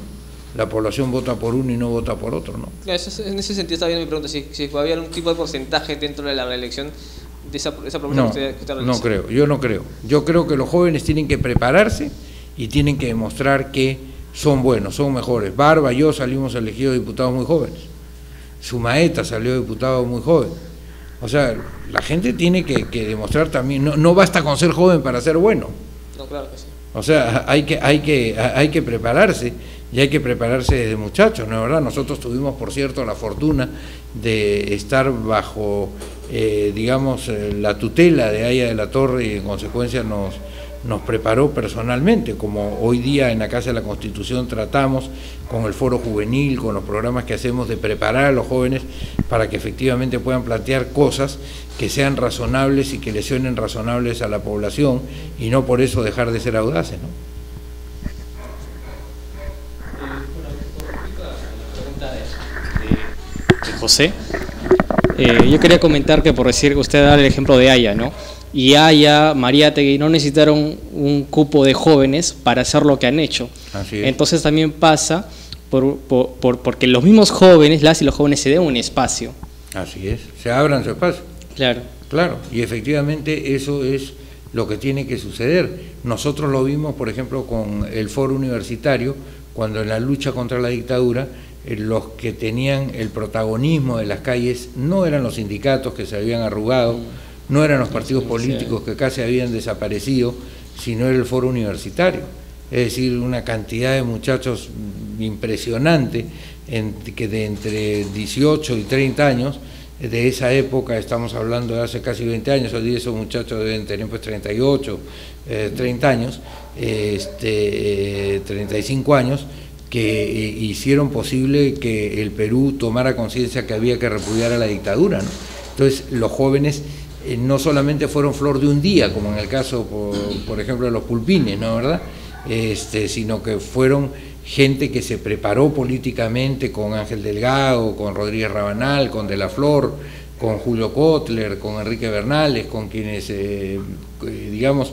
La población vota por uno y no vota por otro, ¿no? En ese sentido está bien mi pregunta, si puede haber algún tipo de porcentaje dentro de la reelección de esa propuesta que usted realiza. No creo, yo no creo. Yo creo que los jóvenes tienen que prepararse y tienen que demostrar que son buenos, son mejores. Barba, yo salimos elegidos diputados muy jóvenes. Sumaeta salió diputado muy joven. O sea, la gente tiene que demostrar también, no basta con ser joven para ser bueno. No, claro que sí. O sea, hay que prepararse, y hay que prepararse desde muchachos, ¿no es verdad? Nosotros tuvimos, por cierto, la fortuna de estar bajo, digamos, la tutela de Haya de la Torre, y en consecuencia nos preparó personalmente, como hoy día en la Casa de la Constitución tratamos con el foro juvenil, con los programas que hacemos de preparar a los jóvenes para que efectivamente puedan plantear cosas que sean razonables y que le suenen razonables a la población, y no por eso dejar de ser audaces, ¿no? José, yo quería comentar que, por decir, usted da el ejemplo de Haya, ¿no? Y Haya, Mariátegui no necesitaron un cupo de jóvenes para hacer lo que han hecho. Así es. Entonces también pasa porque los mismos jóvenes, las y los jóvenes se den un espacio. Así es, se abran su espacio. Claro. Claro, y efectivamente eso es lo que tiene que suceder. Nosotros lo vimos, por ejemplo, con el foro universitario, cuando en la lucha contra la dictadura, los que tenían el protagonismo de las calles no eran los sindicatos que se habían arrugado, no eran los partidos políticos que casi habían desaparecido, sino era el foro universitario. Es decir, una cantidad de muchachos impresionante, que de entre 18 y 30 años, de esa época, estamos hablando de hace casi 20 años, hoy día esos muchachos deben tener pues 38, 30 años, 35 años, que hicieron posible que el Perú tomara conciencia que había que repudiar a la dictadura, ¿no? Entonces los jóvenes no solamente fueron flor de un día, como en el caso, por ejemplo, de los Pulpines, ¿no, verdad? Sino que fueron gente que se preparó políticamente con Ángel Delgado, con Rodríguez Rabanal, con De la Flor, con Julio Kotler, con Enrique Bernales, con quienes, digamos,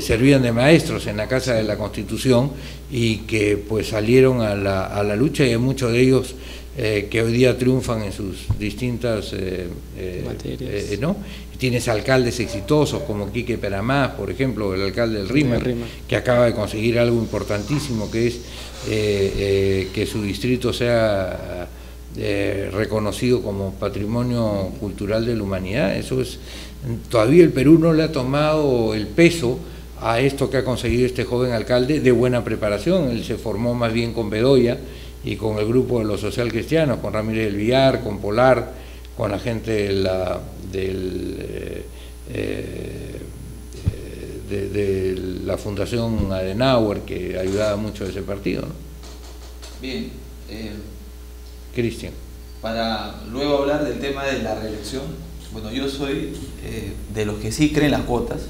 servían de maestros en la Casa de la Constitución, y que pues salieron a la lucha, y hay muchos de ellos que hoy día triunfan en sus distintas materias, ¿no? Tienes alcaldes exitosos como Quique Peramás, por ejemplo, el alcalde del Rímac, que acaba de conseguir algo importantísimo, que es que su distrito sea reconocido como Patrimonio Cultural de la Humanidad. Eso es, todavía el Perú no le ha tomado el peso a esto que ha conseguido este joven alcalde de buena preparación. Él se formó más bien con Bedoya y con el grupo de los social cristianos, con Ramírez del Villar, con Polar, con la gente de la Fundación Adenauer, que ayudaba mucho a ese partido, ¿no? Bien. Cristian. Para luego hablar del tema de la reelección, bueno, yo soy de los que sí creen las cuotas,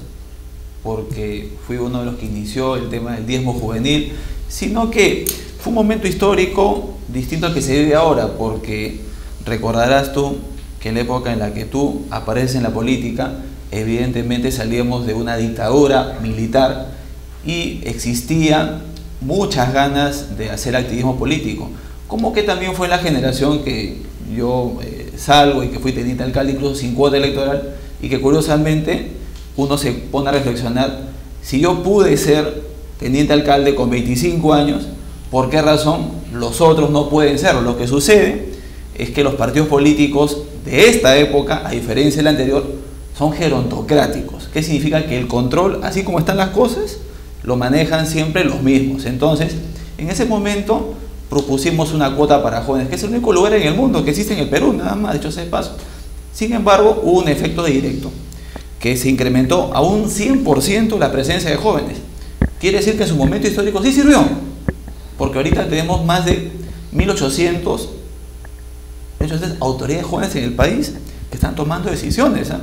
porque fui uno de los que inició el tema del diezmo juvenil, sino que fue un momento histórico distinto al que se vive ahora, porque recordarás tú que en la época en la que tú apareces en la política, evidentemente salíamos de una dictadura militar y existían muchas ganas de hacer activismo político, como que también fue la generación que yo salgo y que fui teniente alcalde incluso sin cuota electoral, y que curiosamente uno se pone a reflexionar, si yo pude ser teniente alcalde con 25 años, ¿por qué razón los otros no pueden serlo? Lo que sucede es que los partidos políticos de esta época, a diferencia del anterior, son gerontocráticos. ¿Qué significa? Que el control, así como están las cosas, lo manejan siempre los mismos. Entonces, en ese momento propusimos una cuota para jóvenes, que es el único lugar en el mundo que existe en el Perú, nada más, dicho sea de paso. Sin embargo, hubo un efecto directo, que se incrementó a un 100% la presencia de jóvenes. Quiere decir que en su momento histórico sí sirvió, porque ahorita tenemos más de 1.800 autoridades jóvenes en el país que están tomando decisiones, ¿eh?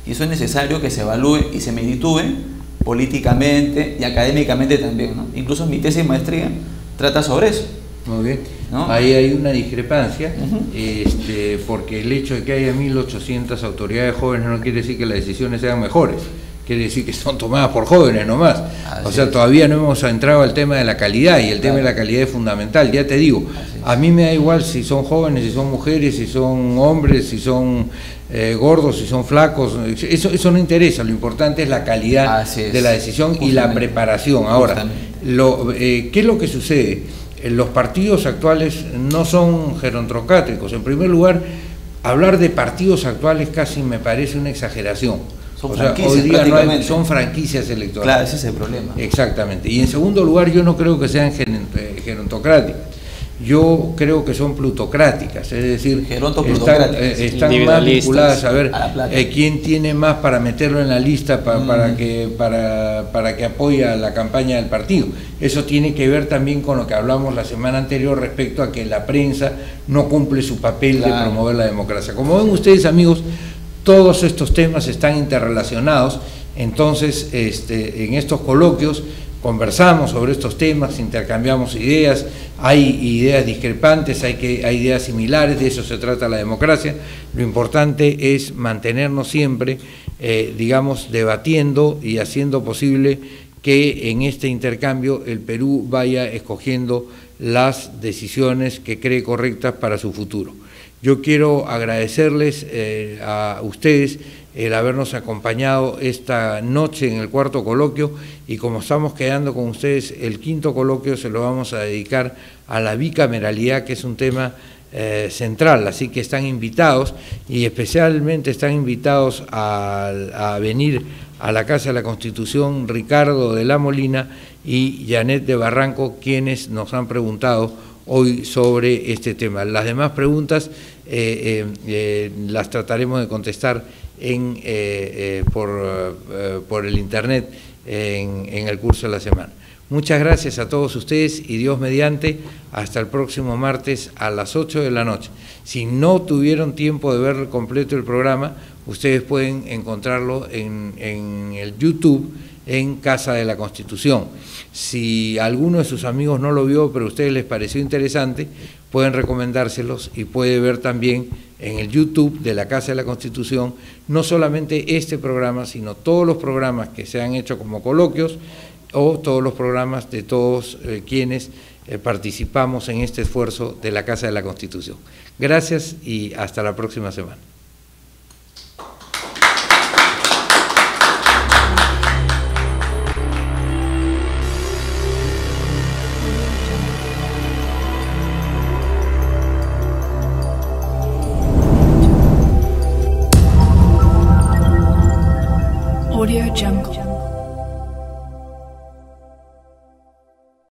Y eso es necesario que se evalúe y se meditúe políticamente y académicamente también, ¿no? Incluso mi tesis de maestría trata sobre eso. Muy bien, ¿no? Ahí hay una discrepancia, porque el hecho de que haya 1.800 autoridades jóvenes no quiere decir que las decisiones sean mejores, quiere decir que son tomadas por jóvenes nomás. O sea, todavía no hemos entrado al tema de la calidad, y el tema de la calidad es fundamental. Ya te digo, a mí me da igual si son jóvenes, si son mujeres, si son hombres, si son gordos, si son flacos, eso no interesa, lo importante es la calidad de la decisión y la preparación. Ahora, ¿qué es lo que sucede? Los partidos actuales no son gerontocráticos. En primer lugar, hablar de partidos actuales casi me parece una exageración. O sea, hoy día no son franquicias electorales. Claro, ese es el problema. Exactamente. Y en segundo lugar, yo no creo que sean gerontocráticas. Yo creo que son plutocráticas, es decir, están más vinculadas a ver quién tiene más para meterlo en la lista para que apoye a la campaña del partido. Eso tiene que ver también con lo que hablamos la semana anterior respecto a que la prensa no cumple su papel de promover la democracia. Como ven ustedes, amigos, todos estos temas están interrelacionados. Entonces, en estos coloquios conversamos sobre estos temas, intercambiamos ideas, hay ideas discrepantes, hay ideas similares, de eso se trata la democracia. Lo importante es mantenernos siempre, digamos, debatiendo y haciendo posible que en este intercambio el Perú vaya escogiendo las decisiones que cree correctas para su futuro. Yo quiero agradecerles a ustedes el habernos acompañado esta noche en el cuarto coloquio, y como estamos quedando con ustedes, el quinto coloquio se lo vamos a dedicar a la bicameralidad, que es un tema central, así que están invitados, y especialmente están invitados a venir a la Casa de la Constitución Ricardo de la Molina y Janet de Barranco, quienes nos han preguntado hoy sobre este tema. Las demás preguntas las trataremos de contestar por el internet en el curso de la semana. Muchas gracias a todos ustedes y Dios mediante, hasta el próximo martes a las 8 de la noche. Si no tuvieron tiempo de ver completo el programa, ustedes pueden encontrarlo en el YouTube, en Casa de la Constitución. Si alguno de sus amigos no lo vio, pero a ustedes les pareció interesante, pueden recomendárselos, y puede ver también en el YouTube de la Casa de la Constitución no solamente este programa, sino todos los programas que se han hecho como coloquios, o todos los programas de todos quienes participamos en este esfuerzo de la Casa de la Constitución. Gracias y hasta la próxima semana.